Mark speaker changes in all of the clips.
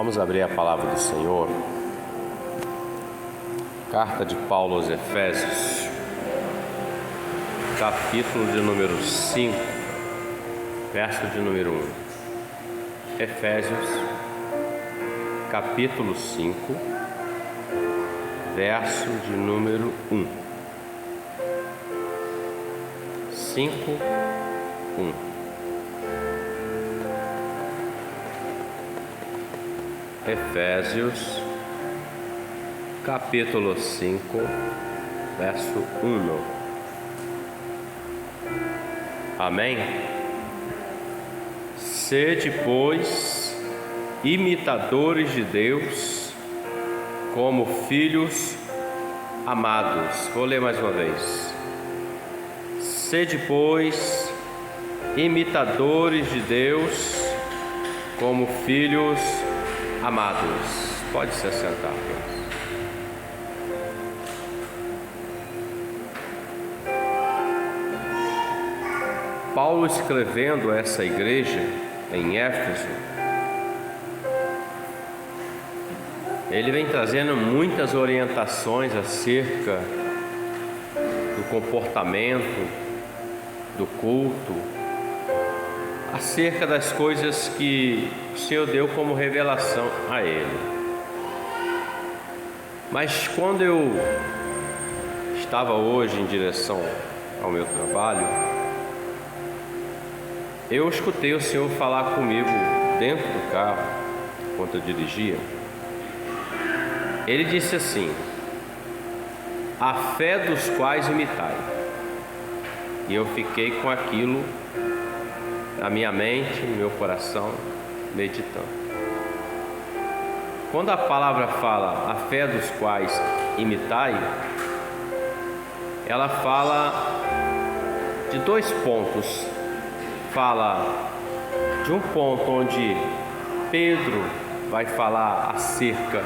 Speaker 1: Vamos abrir a palavra do Senhor. Carta de Paulo aos Efésios, capítulo de número 5, verso de número 1. Efésios, capítulo 5, verso de número 1. 5, 1. Efésios, capítulo 5, verso 1. Amém? Sede, pois, imitadores de Deus, como filhos amados. Vou ler mais uma vez. Sede, pois, imitadores de Deus, como filhos amados. Pode se assentar. Paulo, escrevendo a essa igreja em Éfeso, ele vem trazendo muitas orientações acerca do comportamento, do culto, acerca das coisas que o Senhor deu como revelação a ele. Mas quando eu estava hoje em direção ao meu trabalho, eu escutei o Senhor falar comigo dentro do carro, enquanto eu dirigia. Ele disse assim: a fé dos quais imitai. E eu fiquei com aquilo na minha mente, no meu coração, meditando. Quando a palavra fala a fé dos quais imitai, ela fala de dois pontos. Fala de um ponto onde Pedro vai falar acerca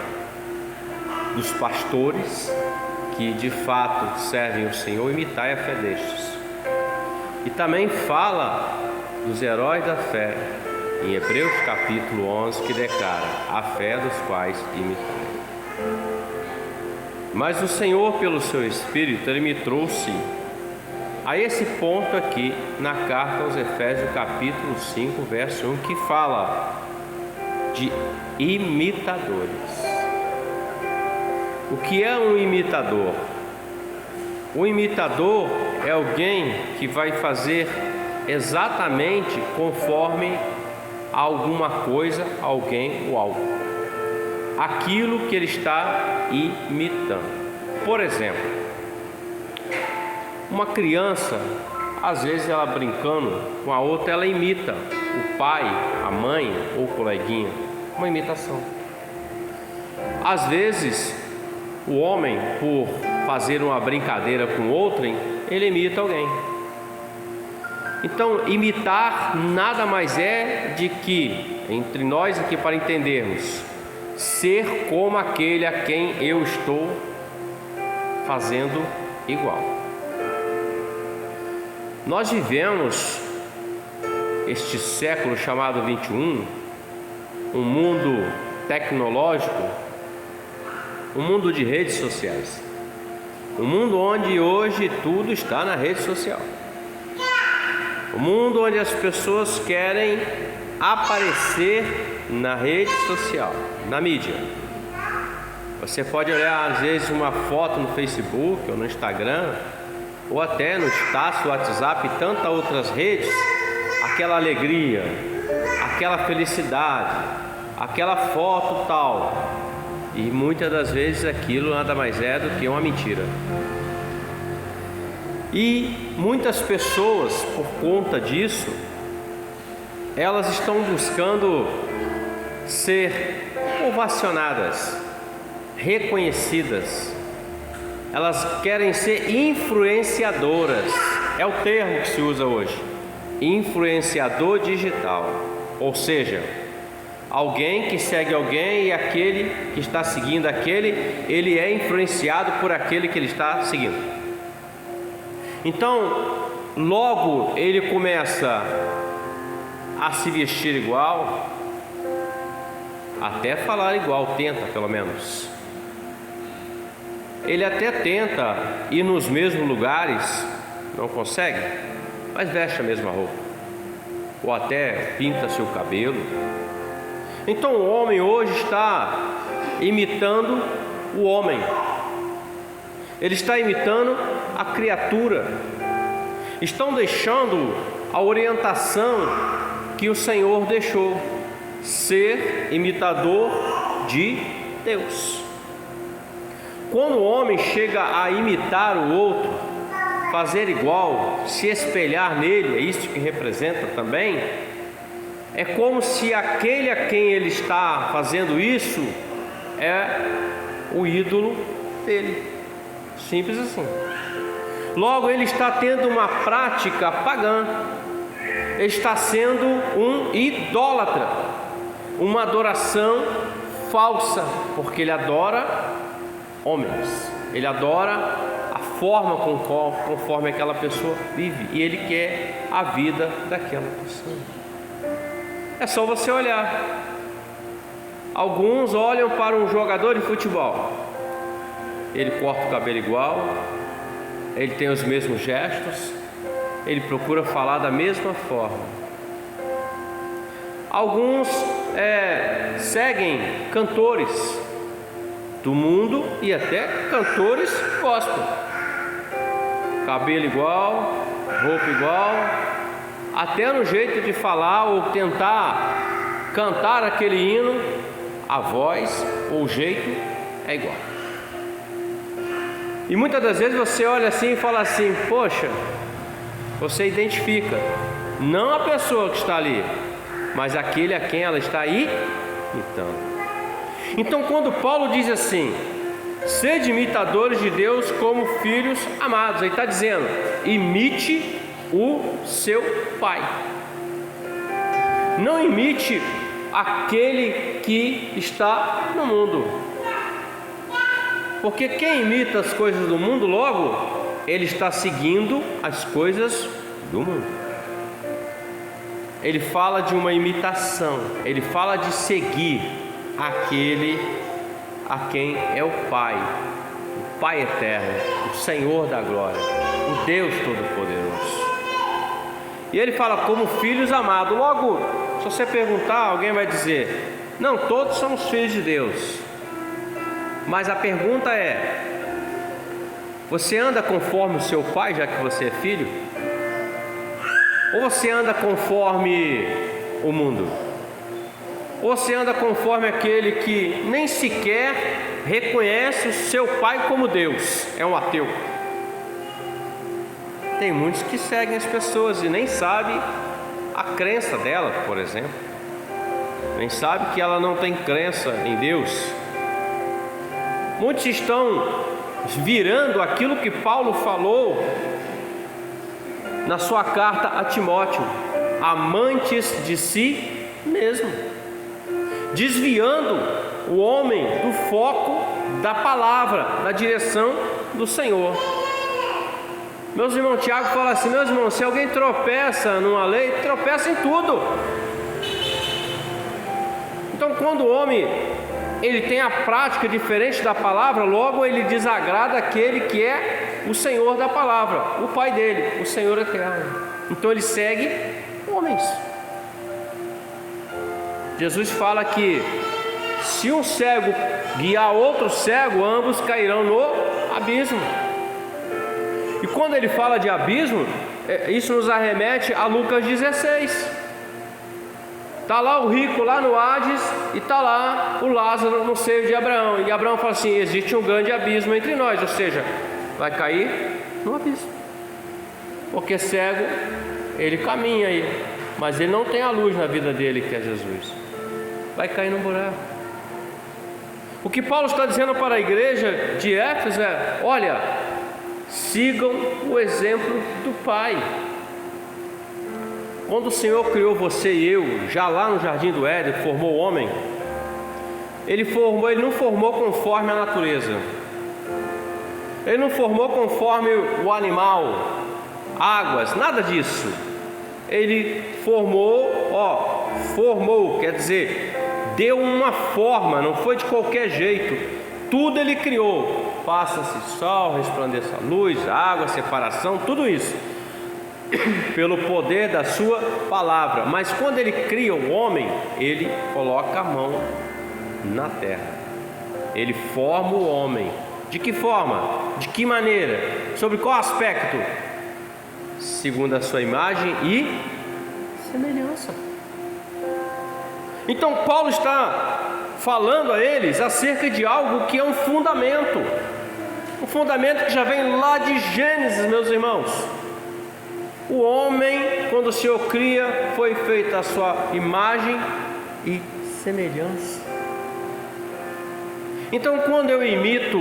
Speaker 1: dos pastores que de fato servem o Senhor, imitai a fé destes. E também fala dos heróis da fé, em Hebreus capítulo 11, que declara a fé dos quais imitai. Mas o Senhor, pelo seu Espírito, Ele me trouxe a esse ponto aqui na carta aos Efésios capítulo 5, verso 1, que fala de imitadores. O que é um imitador? O imitador é alguém que vai fazer exatamente conforme alguma coisa, alguém ou algo, aquilo que ele está imitando. Por exemplo, uma criança, às vezes ela brincando com a outra, ela imita o pai, a mãe ou o coleguinha, uma imitação. Às vezes o homem, por fazer uma brincadeira com outrem, ele imita alguém. Então, imitar nada mais é de que, entre nós aqui para entendermos, ser como aquele a quem eu estou fazendo igual. Nós vivemos este século chamado 21, um mundo tecnológico, um mundo de redes sociais, um mundo onde hoje tudo está na rede social. O mundo onde as pessoas querem aparecer na rede social, na mídia. Você pode olhar às vezes uma foto no Facebook ou no Instagram, ou até no status, WhatsApp e tantas outras redes, aquela alegria, aquela felicidade, aquela foto tal. E muitas das vezes aquilo nada mais é do que uma mentira. E muitas pessoas, por conta disso, elas estão buscando ser ovacionadas, reconhecidas. Elas querem ser influenciadoras. É o termo que se usa hoje, influenciador digital. Ou seja, alguém que segue alguém e aquele que está seguindo aquele, ele é influenciado por aquele que ele está seguindo. Então, logo ele começa a se vestir igual, até falar igual, tenta pelo menos. Ele até tenta ir nos mesmos lugares, não consegue, mas veste a mesma roupa, ou até pinta seu cabelo. Então o homem hoje está imitando o homem, ele está imitando a criatura, estão deixando a orientação que o Senhor deixou, ser imitador de Deus. Quando o homem chega a imitar o outro, fazer igual, se espelhar nele, é isso que representa também, é como se aquele a quem ele está fazendo isso é o ídolo dele, simples assim. Logo ele está tendo uma prática pagã, ele está sendo um idólatra, uma adoração falsa, porque ele adora homens, ele adora a forma conforme aquela pessoa vive, e ele quer a vida daquela pessoa. É só você olhar. Alguns olham para um jogador de futebol, ele corta o cabelo igual, ele tem os mesmos gestos, ele procura falar da mesma forma. Alguns seguem cantores do mundo e até cantores gospel, cabelo igual, roupa igual, até no jeito de falar ou tentar cantar aquele hino, a voz ou o jeito é igual. E muitas das vezes você olha assim e fala assim: poxa, você identifica não a pessoa que está ali, mas aquele a quem ela está imitando. Então quando Paulo diz assim: sede imitadores de Deus como filhos amados, ele está dizendo: imite o seu pai, não imite aquele que está no mundo, porque quem imita as coisas do mundo, logo ele está seguindo as coisas do mundo. Ele fala de uma imitação, ele fala de seguir aquele a quem é o Pai, o Pai eterno, o Senhor da glória, o Deus Todo-Poderoso. E ele fala como filhos amados. Logo, se você perguntar, alguém vai dizer: não, todos somos filhos de Deus. Mas a pergunta é: você anda conforme o seu pai, já que você é filho? Ou você anda conforme o mundo? Ou você anda conforme aquele que nem sequer reconhece o seu pai como Deus, é um ateu? Tem muitos que seguem as pessoas e nem sabem a crença dela, por exemplo, nem sabe que ela não tem crença em Deus. Muitos estão virando aquilo que Paulo falou na sua carta a Timóteo: amantes de si mesmo, desviando o homem do foco da palavra, da direção do Senhor. Meus irmãos, Tiago fala assim: meus irmãos, se alguém tropeça numa lei, tropeça em tudo. Então quando o homem ele tem a prática diferente da palavra, logo ele desagrada aquele que é o Senhor da palavra, o Pai dele, o Senhor eterno. Então ele segue homens. Jesus fala que se um cego guiar outro cego, ambos cairão no abismo. E quando ele fala de abismo, isso nos arremete a Lucas 16. Está lá o rico lá no Hades e está lá o Lázaro no seio de Abraão. E Abraão fala assim: existe um grande abismo entre nós, ou seja, vai cair no abismo. Porque cego, ele caminha aí, mas ele não tem a luz na vida dele, que é Jesus. Vai cair no buraco. O que Paulo está dizendo para a igreja de Éfeso é: olha, sigam o exemplo do Pai. Quando o Senhor criou você e eu, já lá no jardim do Éden, formou o homem, Ele não formou conforme a natureza, Ele não formou conforme o animal, águas, nada disso. Ele formou, quer dizer, deu uma forma, não foi de qualquer jeito. Tudo Ele criou. Faça-se sol, resplandeça a luz, a água, a separação, tudo isso pelo poder da sua palavra. Mas quando Ele cria o homem, Ele coloca a mão na terra. Ele forma o homem. De que forma? De que maneira? Sobre qual aspecto? Segundo a sua imagem e semelhança. Então Paulo está falando a eles acerca de algo que é um fundamento que já vem lá de Gênesis, meus irmãos. O homem, quando o Senhor cria, foi feito a sua imagem e semelhança. Então, quando eu imito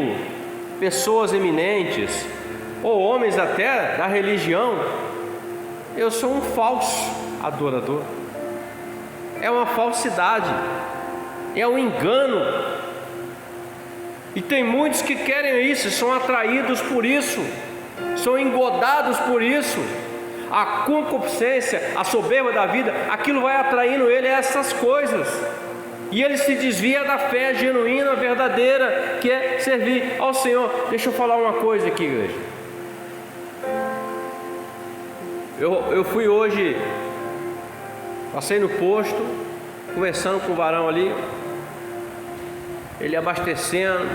Speaker 1: pessoas eminentes, ou homens até da religião, eu sou um falso adorador. É uma falsidade, é um engano. E tem muitos que querem isso, são atraídos por isso, são engodados por isso. A concupiscência, a soberba da vida, aquilo vai atraindo ele a essas coisas. E ele se desvia da fé genuína, verdadeira, que é servir ao Senhor. Deixa eu falar uma coisa aqui, igreja. Eu fui hoje, passei no posto, conversando com o varão ali, ele abastecendo,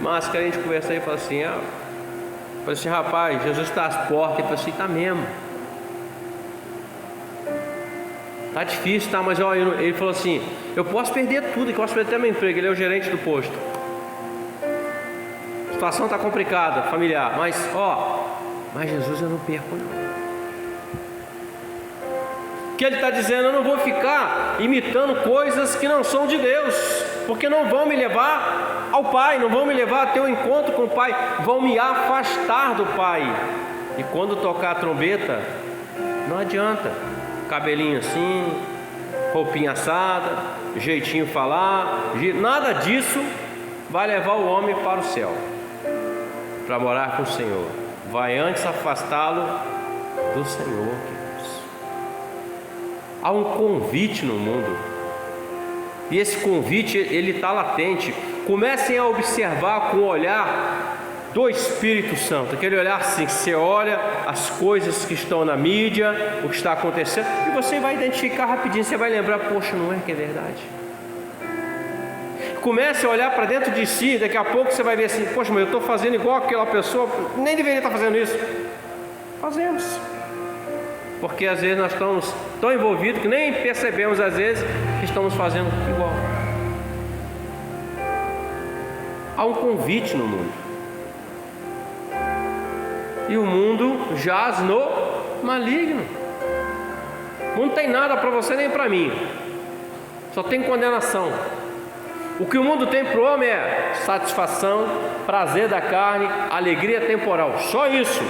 Speaker 1: máscara, a gente conversando e falou assim, rapaz, Jesus está às portas. Ele falou assim, está mesmo. Tá difícil, tá? Mas ó, ele falou assim, eu posso perder tudo, eu posso perder até meu emprego. Ele é o gerente do posto. A situação está complicada, familiar, mas Jesus eu não perco não. O que ele está dizendo? Eu não vou ficar imitando coisas que não são de Deus, porque não vão me levar ao Pai, não vão me levar a ter um encontro com o Pai, vão me afastar do Pai. E quando tocar a trombeta, não adianta. Cabelinho assim, roupinha assada, jeitinho falar, nada disso vai levar o homem para o céu, para morar com o Senhor. Vai antes afastá-lo do Senhor, queridos. Há um convite no mundo, e esse convite ele está latente. Comecem a observar com o olhar do Espírito Santo, aquele olhar assim, que você olha as coisas que estão na mídia, o que está acontecendo, e você vai identificar rapidinho, você vai lembrar, poxa, não é que é verdade? Comece a olhar para dentro de si, daqui a pouco você vai ver assim, poxa, mas eu estou fazendo igual aquela pessoa, nem deveria estar fazendo isso. Fazemos, porque às vezes nós estamos tão envolvidos que nem percebemos às vezes que estamos fazendo igual. Há um convite no mundo, e o mundo jaz no maligno. Não tem nada para você nem para mim, só tem condenação. O que o mundo tem para o homem é satisfação, prazer da carne, alegria temporal, só isso,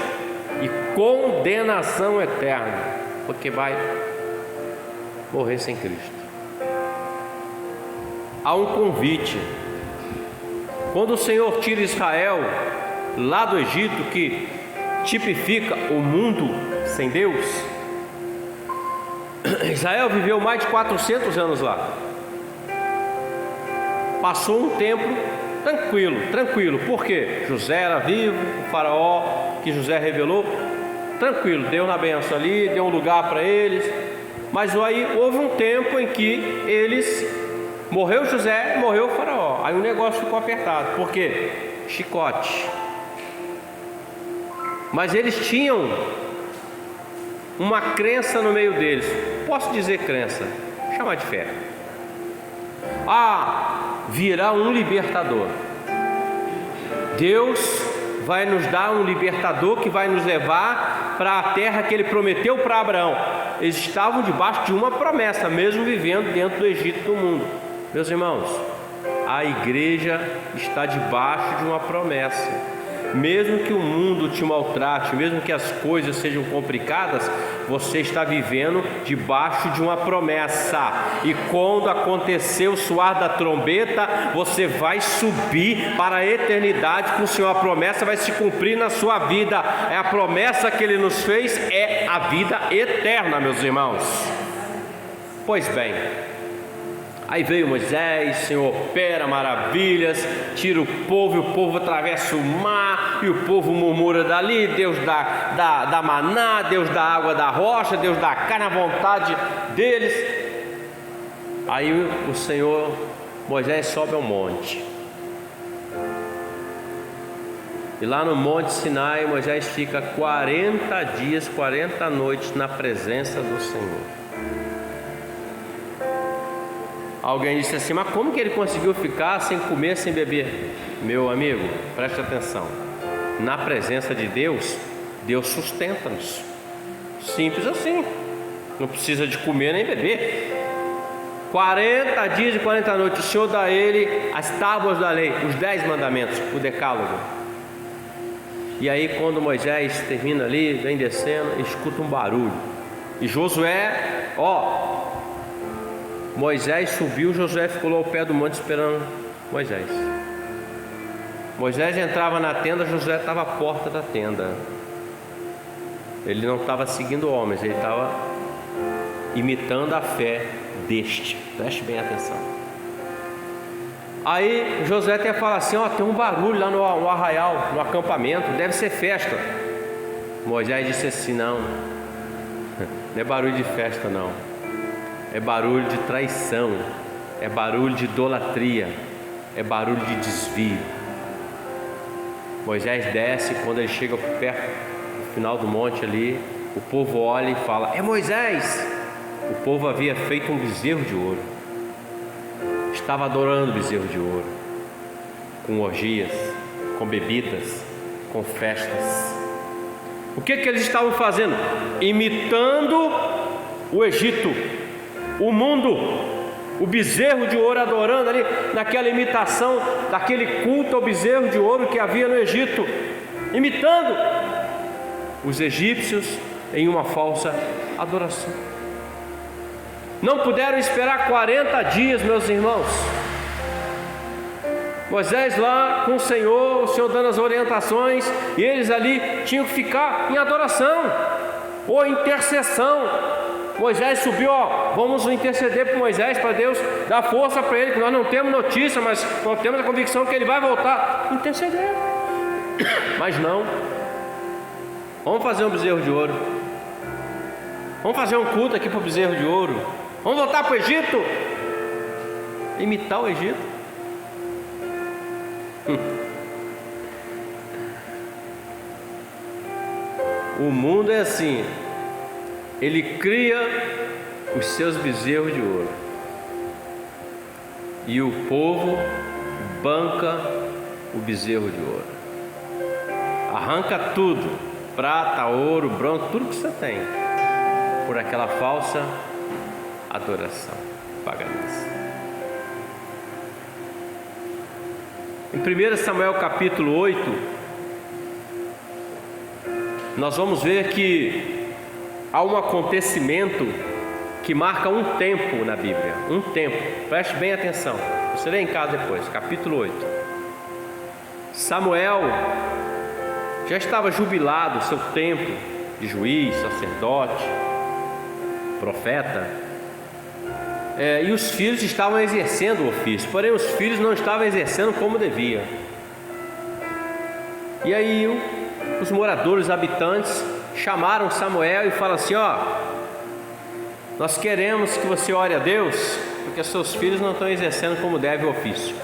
Speaker 1: e condenação eterna, porque vai morrer sem Cristo. Há um convite. Quando o Senhor tira Israel lá do Egito, que tipifica o mundo sem Deus, Israel viveu mais de 400 anos lá. Passou um tempo tranquilo. Por quê? José era vivo, o faraó que José revelou, tranquilo, deu na benção ali, deu um lugar para eles. Mas aí houve um tempo em que morreu José, morreu o faraó. Aí o negócio ficou apertado. Por quê? Chicote. Mas eles tinham uma crença no meio deles. Posso dizer crença, chamar de fé. Virá um libertador. Deus vai nos dar um libertador que vai nos levar para a terra que Ele prometeu para Abraão. Eles estavam debaixo de uma promessa, mesmo vivendo dentro do Egito do mundo. Meus irmãos, a igreja está debaixo de uma promessa. Mesmo que o mundo te maltrate, mesmo que as coisas sejam complicadas, você está vivendo debaixo de uma promessa. E quando acontecer o soar da trombeta, você vai subir para a eternidade com o Senhor. A promessa vai se cumprir na sua vida. É a promessa que Ele nos fez, é a vida eterna, meus irmãos. Pois bem, Aí veio Moisés, o Senhor opera maravilhas, tira o povo atravessa o mar, e o povo murmura dali, Deus dá maná, Deus dá água da rocha, Deus dá carne à vontade deles. Aí o Senhor, Moisés sobe ao monte, e lá no Monte Sinai, Moisés fica 40 dias, 40 noites na presença do Senhor. Alguém disse assim: mas como que ele conseguiu ficar sem comer, sem beber? Meu amigo, preste atenção. Na presença de Deus, Deus sustenta-nos. Simples assim. Não precisa de comer nem beber. 40 dias e 40 noites, o Senhor dá a ele as tábuas da lei, os 10 mandamentos, o decálogo. E aí quando Moisés termina ali, vem descendo, escuta um barulho. E Josué, Moisés subiu, Josué ficou lá ao pé do monte esperando Moisés. Moisés entrava na tenda, Josué estava à porta da tenda. Ele não estava seguindo homens, ele estava imitando a fé deste. Preste bem atenção. Aí Josué até fala assim: tem um barulho lá no arraial, no acampamento, deve ser festa. Moisés disse assim: não é barulho de festa não, é barulho de traição, é barulho de idolatria, é barulho de desvio. Moisés desce, quando ele chega perto do final do monte ali, o povo olha e fala: é Moisés. O povo havia feito um bezerro de ouro, estava adorando o bezerro de ouro, com orgias, com bebidas, com festas. O que eles estavam fazendo? Imitando o Egito, o mundo, o bezerro de ouro, adorando ali naquela imitação daquele culto ao bezerro de ouro que havia no Egito, imitando os egípcios em uma falsa adoração. Não puderam esperar 40 dias, meus irmãos. Moisés lá com o Senhor dando as orientações, e eles ali tinham que ficar em adoração ou intercessão. Moisés subiu, vamos interceder por Moisés, para Deus dar força para ele, que nós não temos notícia, mas nós temos a convicção que ele vai voltar. Interceder. Mas não. Vamos fazer um bezerro de ouro. Vamos fazer um culto aqui para o bezerro de ouro. Vamos voltar para o Egito. Imitar o Egito. O mundo é assim. Ele cria os seus bezerros de ouro, e o povo banca o bezerro de ouro. Arranca tudo, prata, ouro, bronze, tudo que você tem, por aquela falsa adoração paganista. Em 1 Samuel capítulo 8, nós vamos ver que há um acontecimento que marca um tempo na Bíblia. Um tempo, preste bem atenção. Você lê em casa depois, capítulo 8. Samuel já estava jubilado, seu tempo de juiz, sacerdote, profeta. E os filhos estavam exercendo o ofício, porém os filhos não estavam exercendo como devia. E aí os moradores, os habitantes, chamaram Samuel e falaram assim: nós queremos que você ore a Deus, porque seus filhos não estão exercendo como deve o ofício.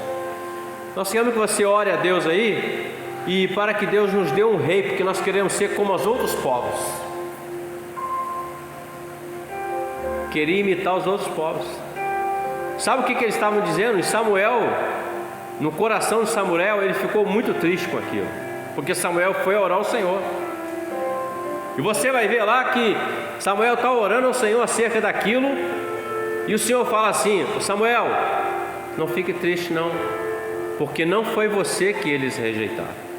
Speaker 1: Nós queremos que você ore a Deus aí, e para que Deus nos dê um rei, porque nós queremos ser como os outros povos. Queria imitar os outros povos. Sabe o que eles estavam dizendo? E Samuel, no coração de Samuel, ele ficou muito triste com aquilo, porque Samuel foi orar ao Senhor. E você vai ver lá que Samuel está orando ao Senhor acerca daquilo, e o Senhor fala assim: Samuel, não fique triste não, porque não foi você que eles rejeitaram.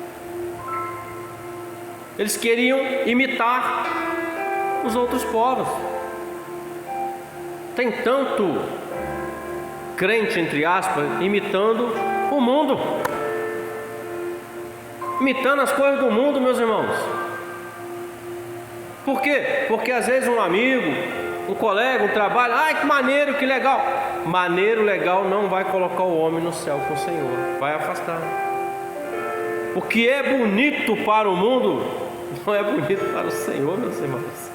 Speaker 1: Eles queriam imitar os outros povos. Tem tanto crente, entre aspas, imitando o mundo, imitando as coisas do mundo, meus irmãos. Por quê? Porque às vezes um amigo, um colega, um trabalho, que maneiro, que legal. maneiro legal não vai colocar o homem no céu com o Senhor, vai afastar. O que é bonito para o mundo não é bonito para o Senhor, meus irmãos.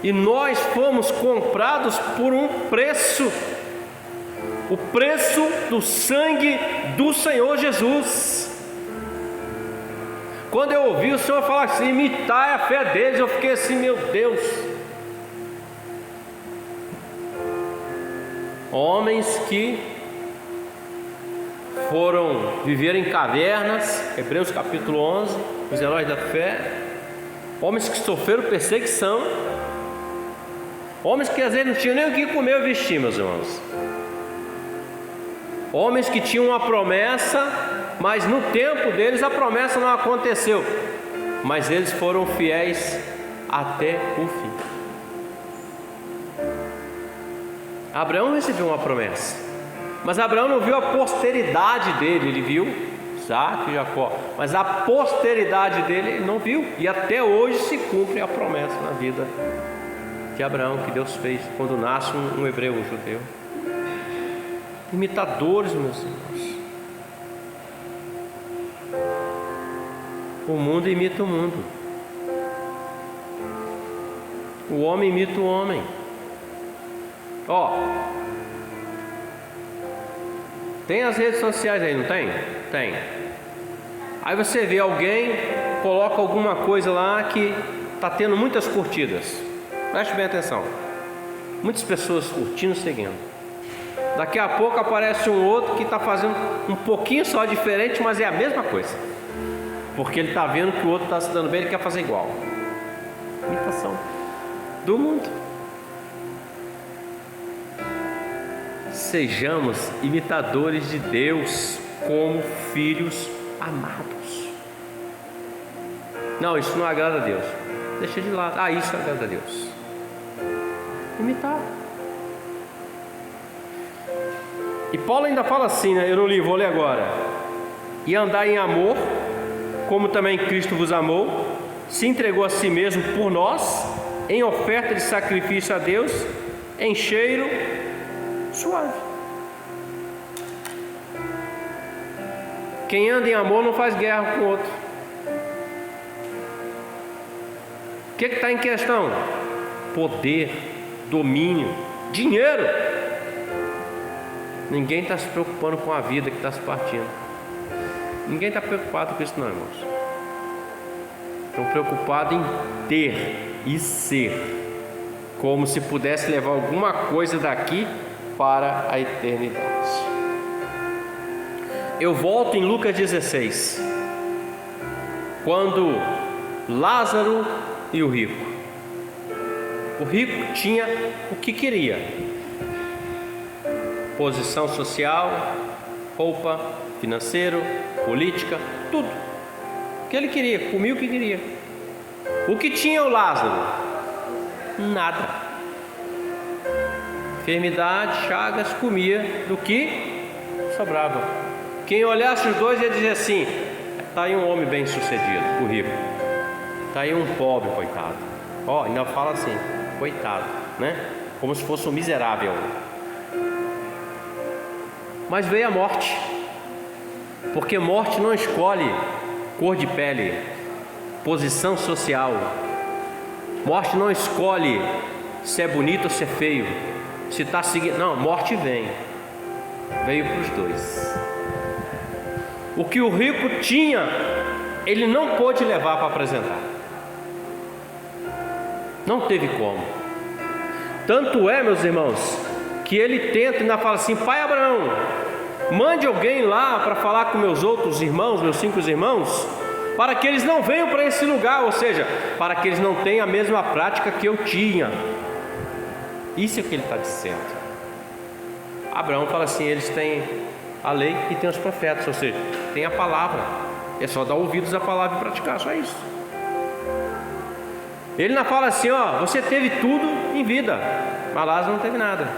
Speaker 1: E nós fomos comprados por um preço, o preço do sangue do Senhor Jesus. Quando eu ouvi o Senhor falar assim, imitar a fé deles, eu fiquei assim, meu Deus. Homens que foram viver em cavernas, Hebreus capítulo 11, os heróis da fé. Homens que sofreram perseguição. Homens que às vezes não tinham nem o que comer ou vestir, meus irmãos. Homens que tinham uma promessa, mas no tempo deles a promessa não aconteceu. Mas eles foram fiéis até o fim. Abraão recebeu uma promessa, mas Abraão não viu a posteridade dele. Ele viu Isaac e Jacó, mas a posteridade dele ele não viu. E até hoje se cumpre a promessa na vida de Abraão, que Deus fez quando nasce um hebreu, um judeu. Imitadores, meus irmãos. O mundo imita o mundo. O homem imita o homem. Tem as redes sociais aí, não tem? Tem. Aí você vê alguém, coloca alguma coisa lá que está tendo muitas curtidas. Preste bem atenção. Muitas pessoas curtindo, seguindo. Daqui a pouco aparece um outro que está fazendo um pouquinho só diferente, mas é a mesma coisa. Porque ele está vendo que o outro está se dando bem, ele quer fazer igual. Imitação do mundo. Sejamos imitadores de Deus como filhos amados. Não, isso não agrada a Deus. Deixa de lado. Isso agrada a Deus. Imitar. E Paulo ainda fala assim, né? Eu não li, vou ler agora. E andar em amor, como também Cristo vos amou, se entregou a si mesmo por nós, em oferta de sacrifício a Deus, em cheiro suave. Quem anda em amor não faz guerra com o outro. O que está em questão? Poder, domínio, dinheiro. Ninguém está se preocupando com a vida que está se partindo. Ninguém está preocupado com isso não, irmãos. Estão preocupados em ter e ser, como se pudesse levar alguma coisa daqui para a eternidade. Eu volto em Lucas 16, quando Lázaro e o rico. O rico tinha o que queria: posição social, roupa, financeiro, política, tudo. O que ele queria, comia o que queria. O que tinha o Lázaro? Nada. Enfermidade, chagas, comia do que sobrava. Quem olhasse os dois ia dizer assim: está aí um homem bem sucedido, o rico. Está aí um pobre, coitado. Ainda fala assim, coitado, né? Como se fosse um miserável. Mas veio a morte, porque morte não escolhe cor de pele, posição social. Morte não escolhe se é bonito ou se é feio, se está seguindo. Não, morte veio para os dois. O que o rico tinha, ele não pôde levar para apresentar. Não teve como. Tanto é, meus irmãos, que ele tenta e ainda fala assim: pai Abraão, mande alguém lá para falar com meus outros irmãos, meus 5 irmãos, para que eles não venham para esse lugar, ou seja, para que eles não tenham a mesma prática que eu tinha. Isso é o que ele está dizendo. Abraão fala assim: eles têm a lei e tem os profetas, ou seja, tem a palavra, é só dar ouvidos à palavra e praticar, só isso. Ele não fala assim: você teve tudo em vida, mas Lázaro não teve nada,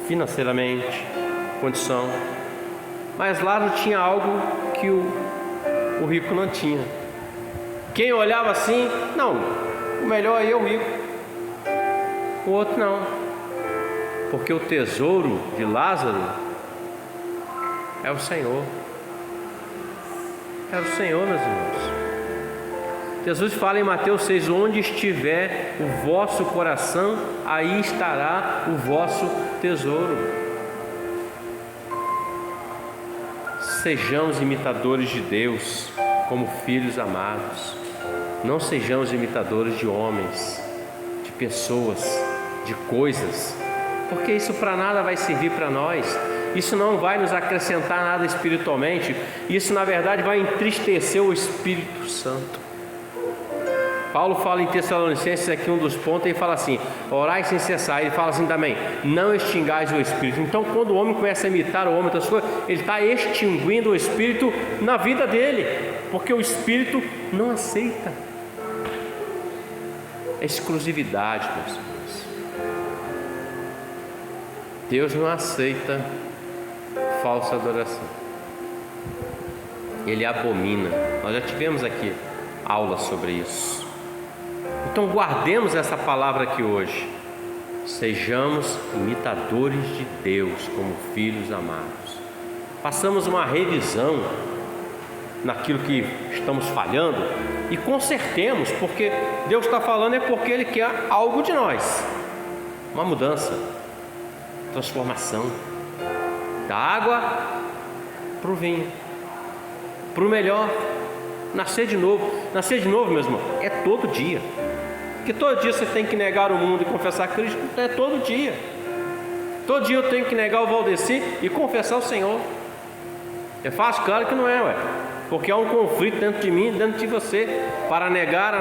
Speaker 1: financeiramente, condição. Mas Lázaro tinha algo que o rico não tinha. Quem olhava assim: não, o melhor é eu, rico. O outro não, porque o tesouro de Lázaro é o Senhor. É o Senhor, meus irmãos. Jesus fala em Mateus 6: onde estiver o vosso coração, aí estará o vosso tesouro. Sejamos imitadores de Deus como filhos amados. Não sejamos imitadores de homens, de pessoas, de coisas, porque isso para nada vai servir para nós. Isso não vai nos acrescentar nada espiritualmente. Isso na verdade vai entristecer o Espírito Santo. Paulo fala em Tessalonicenses aqui, um dos pontos, ele fala assim: orai sem cessar. Ele fala assim também: não extingais o Espírito. Então quando o homem começa a imitar o homem, outras coisas, ele está extinguindo o Espírito na vida dele, porque o Espírito não aceita exclusividade, meus irmãos. Deus não aceita falsa adoração. Ele abomina. Nós já tivemos aqui aula sobre isso. Então guardemos essa palavra aqui hoje. Sejamos imitadores de Deus como filhos amados. Façamos uma revisão naquilo que estamos falhando e consertemos, porque Deus está falando é porque Ele quer algo de nós. Uma mudança, transformação da água para o vinho, para o melhor. Nascer de novo, meus irmãos, é todo dia. Porque todo dia você tem que negar o mundo e confessar Cristo. É todo dia. Todo dia eu tenho que negar o Valdeci e confessar o Senhor. É fácil? Claro que não é, porque há um conflito dentro de mim e dentro de você para negar a